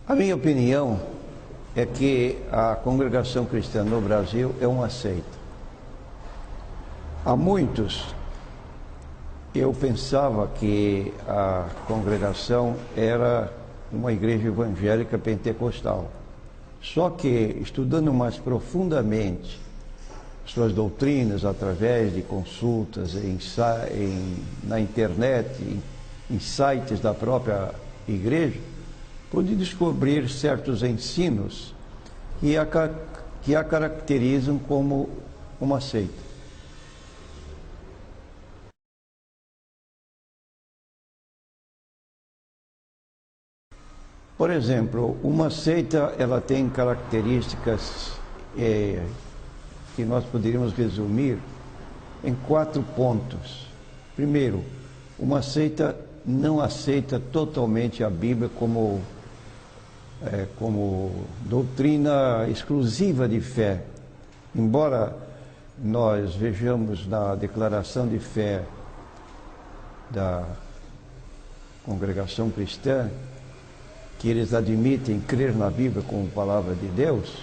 A minha opinião é que a congregação cristã no Brasil é uma seita. Há muitos, eu pensava que a congregação era uma igreja evangélica pentecostal. Só que, estudando mais profundamente suas doutrinas, através de consultas na internet, em sites da própria igreja, pude descobrir certos ensinos que a caracterizam como uma seita. Por exemplo, uma seita, ela tem características que nós poderíamos resumir em 4 pontos. Primeiro, uma seita não aceita totalmente a Bíblia como doutrina exclusiva de fé. Embora nós vejamos na declaração de fé da congregação cristã que eles admitem crer na Bíblia como palavra de Deus,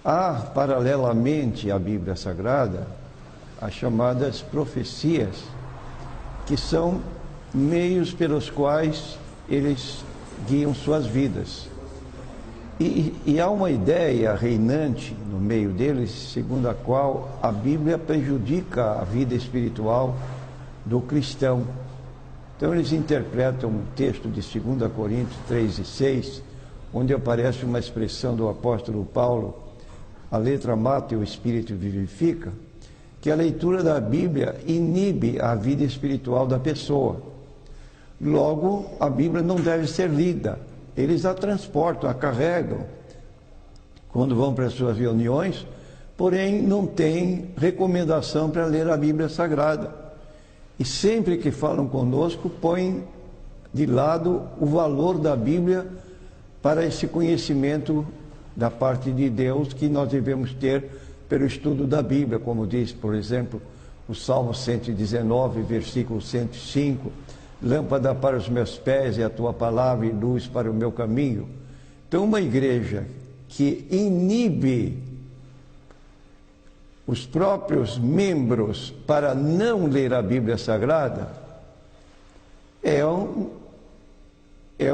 há, paralelamente à Bíblia Sagrada, as chamadas profecias, que são meios pelos quais eles guiam suas vidas. E há uma ideia reinante no meio deles, segundo a qual a Bíblia prejudica a vida espiritual do cristão. Então eles interpretam um texto de 2 Coríntios 3:6, onde aparece uma expressão do apóstolo Paulo: a letra mata e o espírito vivifica, que a leitura da Bíblia inibe a vida espiritual da pessoa. Logo, a Bíblia não deve ser lida. Eles a transportam, a carregam quando vão para as suas reuniões, porém não tem recomendação para ler a Bíblia Sagrada. E sempre que falam conosco, põem de lado o valor da Bíblia para esse conhecimento da parte de Deus que nós devemos ter pelo estudo da Bíblia, como diz, por exemplo, o Salmo 119, versículo 105, lâmpada para os meus pés é a tua palavra e luz para o meu caminho. Então, uma igreja que inibe os próprios membros para não ler a Bíblia Sagrada é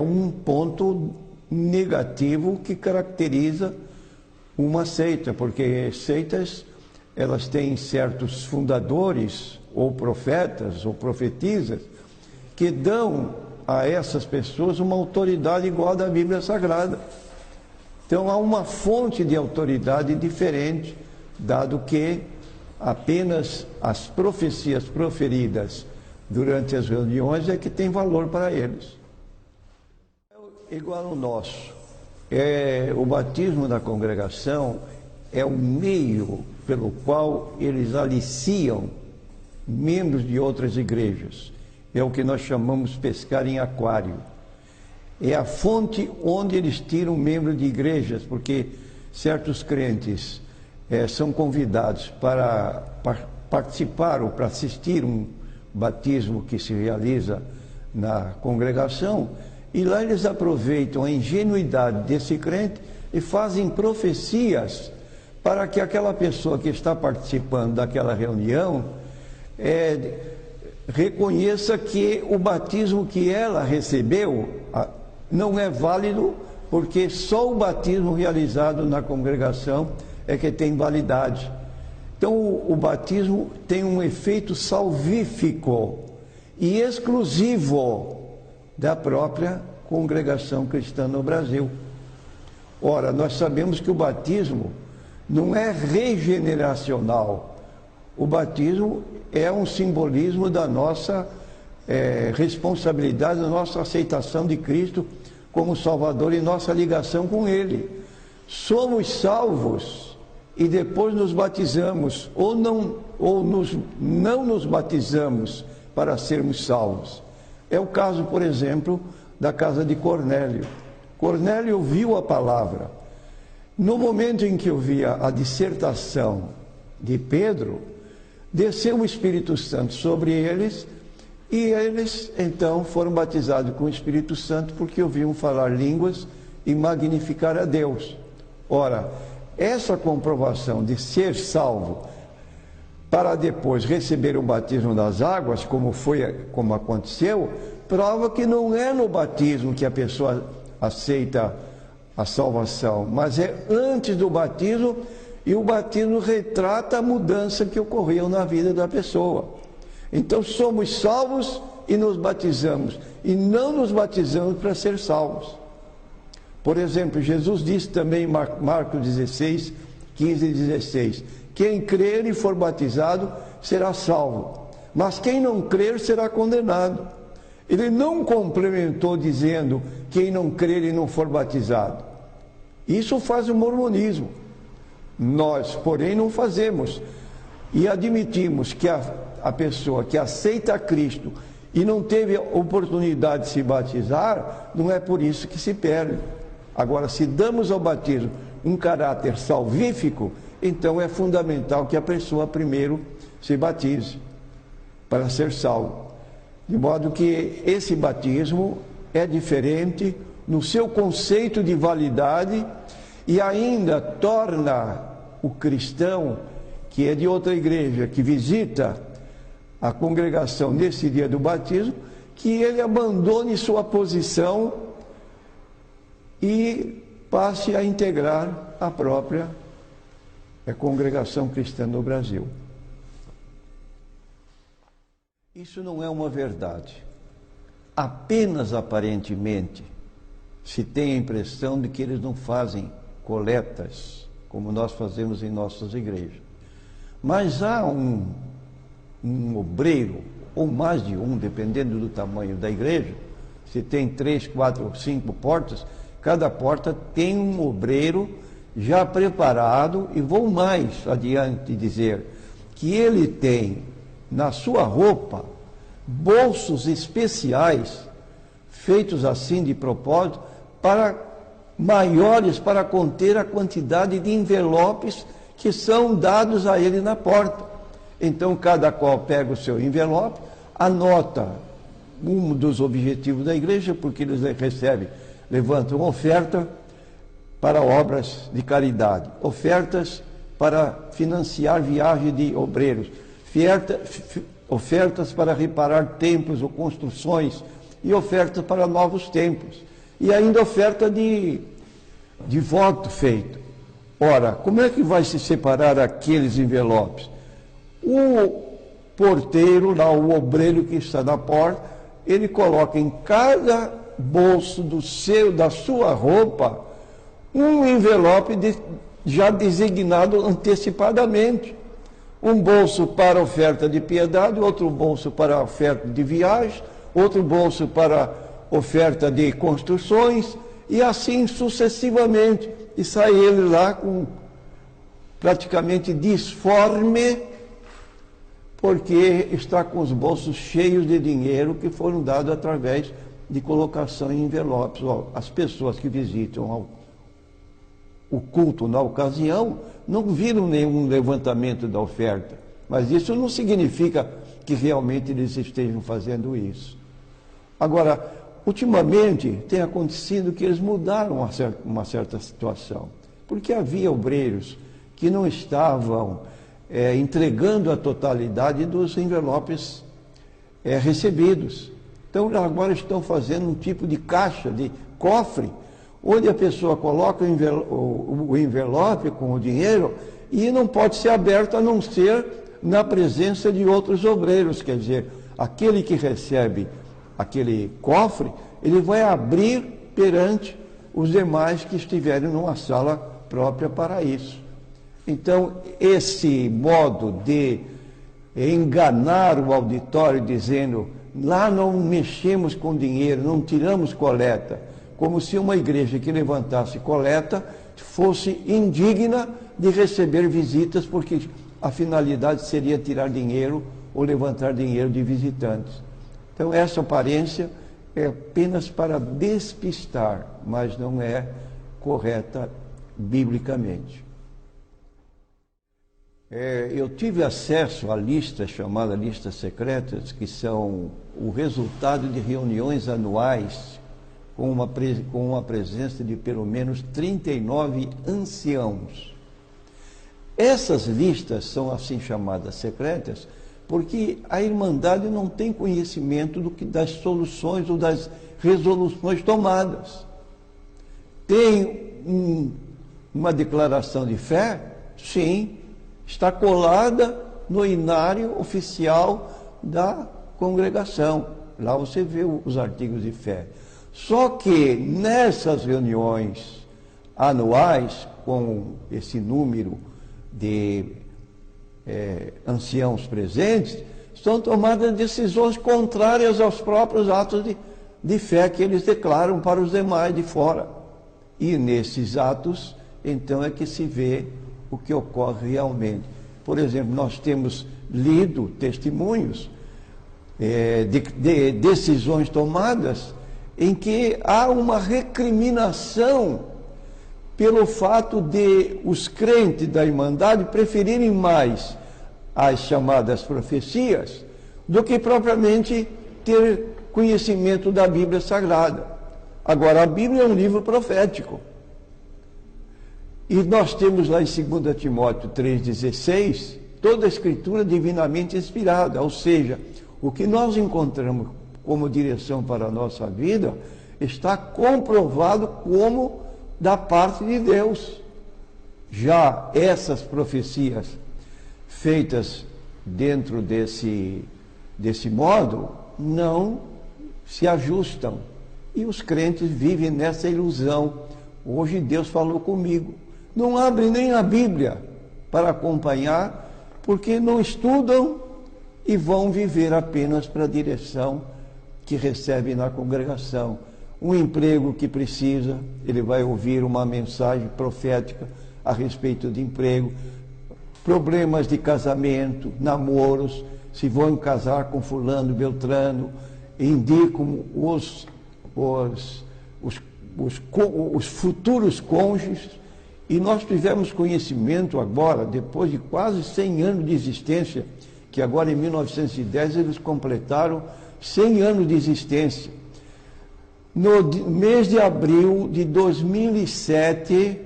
um ponto negativo que caracteriza uma seita, porque seitas, elas têm certos fundadores, ou profetas, ou profetisas, que dão a essas pessoas uma autoridade igual à da Bíblia Sagrada. Então há uma fonte de autoridade diferente, dado que apenas as profecias proferidas durante as reuniões é que tem valor para eles. Igual ao nosso. O batismo da congregação é o meio pelo qual eles aliciam membros de outras igrejas. É o que nós chamamos pescar em aquário. É a fonte onde eles tiram membros de igrejas, porque certos crentes são convidados para participar ou para assistir um batismo que se realiza na congregação, e lá eles aproveitam a ingenuidade desse crente e fazem profecias para que aquela pessoa que está participando daquela reunião reconheça que o batismo que ela recebeu não é válido, porque só o batismo realizado na congregação é que tem validade. Então o batismo tem um efeito salvífico e exclusivo da própria congregação cristã no Brasil. Ora, nós sabemos que o batismo não é regeneracional. O batismo é um simbolismo da nossa responsabilidade, da nossa aceitação de Cristo como Salvador e nossa ligação com Ele. Somos salvos e depois nos batizamos, ou não nos batizamos para sermos salvos. É o caso, por exemplo, da casa de Cornélio. Cornélio ouviu a palavra. No momento em que ouvia a dissertação de Pedro, desceu o Espírito Santo sobre eles E eles, então, foram batizados com o Espírito Santo porque ouviam falar línguas e magnificar a Deus. Ora, essa comprovação de ser salvo para depois receber o batismo das águas, como aconteceu, prova que não é no batismo que a pessoa aceita a salvação, mas é antes do batismo, e o batismo retrata a mudança que ocorreu na vida da pessoa. Então somos salvos e nos batizamos, e não nos batizamos para ser salvos. Por exemplo, Jesus disse também em Marcos 16, 15 e 16, quem crer e for batizado será salvo, mas quem não crer será condenado. Ele não complementou dizendo, quem não crer e não for batizado. Isso faz o mormonismo. Nós, porém, não fazemos. E admitimos que a pessoa que aceita Cristo e não teve oportunidade de se batizar, não é por isso que se perde. Agora, se damos ao batismo um caráter salvífico, então é fundamental que a pessoa primeiro se batize para ser salvo. De modo que esse batismo é diferente no seu conceito de validade e ainda torna o cristão que é de outra igreja, que visita a congregação nesse dia do batismo, que ele abandone sua posição e passe a integrar a própria congregação cristã no Brasil. Isso não é uma verdade. Apenas aparentemente se tem a impressão de que eles não fazem coletas como nós fazemos em nossas igrejas. Mas há um obreiro, ou mais de um, dependendo do tamanho da igreja, se tem 3, 4 ou 5 portas, cada porta tem um obreiro já preparado, e vou mais adiante dizer que ele tem na sua roupa bolsos especiais, feitos assim de propósito, maiores para conter a quantidade de envelopes que são dados a ele na porta. Então cada qual pega o seu envelope, anota um dos objetivos da igreja, porque eles levantam oferta para obras de caridade, ofertas para financiar viagem de obreiros, ofertas para reparar templos ou construções e ofertas para novos templos. E ainda oferta de voto feito. Ora, como é que vai se separar aqueles envelopes? O porteiro, lá, o obreiro que está na porta, ele coloca em cada bolso da sua roupa um envelope já designado antecipadamente. Um bolso para oferta de piedade, outro bolso para oferta de viagem, outro bolso para oferta de construções, e assim sucessivamente. E sai ele lá praticamente disforme, porque está com os bolsos cheios de dinheiro que foram dados através de colocação em envelopes. As pessoas que visitam o culto na ocasião não viram nenhum levantamento da oferta, mas isso não significa que realmente eles estejam fazendo isso. Agora, ultimamente tem acontecido que eles mudaram uma certa situação, porque havia obreiros que não estavam entregando a totalidade dos envelopes recebidos. Então agora estão fazendo um tipo de caixa, de cofre, onde a pessoa coloca o envelope com o dinheiro e não pode ser aberto a não ser na presença de outros obreiros. Quer dizer, aquele que recebe aquele cofre, ele vai abrir perante os demais que estiverem numa sala própria para isso. Então, esse modo de enganar o auditório dizendo, lá não mexemos com dinheiro, não tiramos coleta, como se uma igreja que levantasse coleta fosse indigna de receber visitas, porque a finalidade seria tirar dinheiro ou levantar dinheiro de visitantes. Então, essa aparência é apenas para despistar, mas não é correta biblicamente. Eu tive acesso à lista chamada Listas Secretas, que são o resultado de reuniões anuais com uma presença de pelo menos 39 anciãos. Essas listas são assim chamadas secretas porque a Irmandade não tem conhecimento das soluções ou das resoluções tomadas. Tem uma declaração de fé? Sim, está colada no inário oficial da congregação. Lá você vê os artigos de fé. Só que nessas reuniões anuais, com esse número de anciãos presentes, são tomadas decisões contrárias aos próprios atos de fé que eles declaram para os demais de fora. E nesses atos, então, é que se vê o que ocorre realmente. Por exemplo, nós temos lido testemunhos de decisões tomadas em que há uma recriminação pelo fato de os crentes da Irmandade preferirem mais as chamadas profecias do que propriamente ter conhecimento da Bíblia Sagrada. Agora, a Bíblia é um livro profético. E nós temos lá em 2 Timóteo 3,16, toda a Escritura divinamente inspirada, ou seja, o que nós encontramos como direção para a nossa vida está comprovado como da parte de Deus. Já essas profecias feitas dentro desse modo não se ajustam. E os crentes vivem nessa ilusão. Hoje Deus falou comigo. Não abrem nem a Bíblia para acompanhar, porque não estudam e vão viver apenas para a direção que recebe na congregação. Um emprego que precisa, ele vai ouvir uma mensagem profética a respeito de emprego. Problemas de casamento, namoros, se vão casar com fulano, beltrano, indicam os futuros cônjuges. E nós tivemos conhecimento agora, depois de quase 100 anos de existência, que agora em 1910 eles completaram 100 anos de existência. No mês de abril de 2007,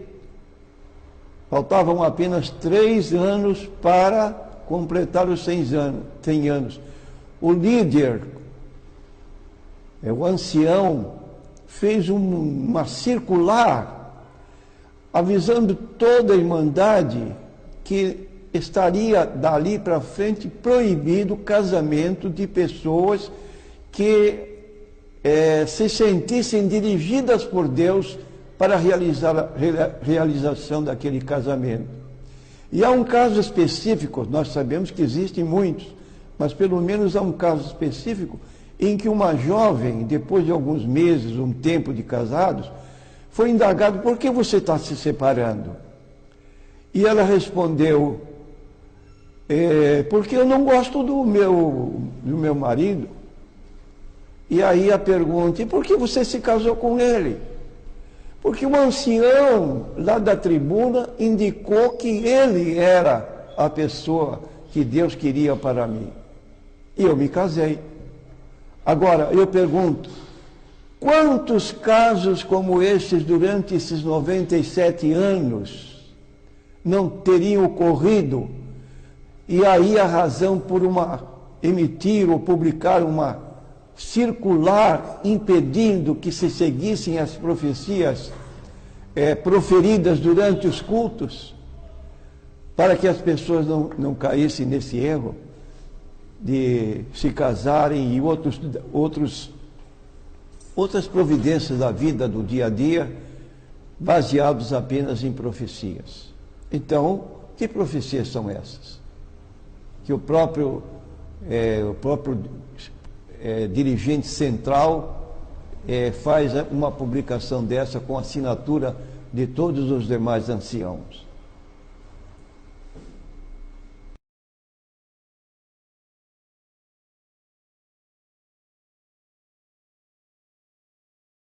faltavam apenas 3 anos para completar os 100 anos. O líder, o ancião, fez uma circular avisando toda a Irmandade que estaria dali para frente proibido o casamento de pessoas que se sentissem dirigidas por Deus para realizar a realização daquele casamento. E há um caso específico, nós sabemos que existem muitos, mas pelo menos há um caso específico em que uma jovem, depois de alguns meses, um tempo de casados, foi indagado: por que você está se separando? E ela respondeu: porque eu não gosto do meu marido. E aí a pergunta: e por que você se casou com ele? Porque o ancião lá da tribuna indicou que ele era a pessoa que Deus queria para mim. E eu me casei. Agora, eu pergunto: quantos casos como estes durante esses 97 anos não teriam ocorrido? E aí a razão por emitir ou publicar uma circular impedindo que se seguissem as profecias proferidas durante os cultos, para que as pessoas não caíssem nesse erro de se casarem e outras providências da vida do dia a dia, baseados apenas em profecias. Então, que profecias são essas? Que o próprio dirigente central faz uma publicação dessa com assinatura de todos os demais anciãos.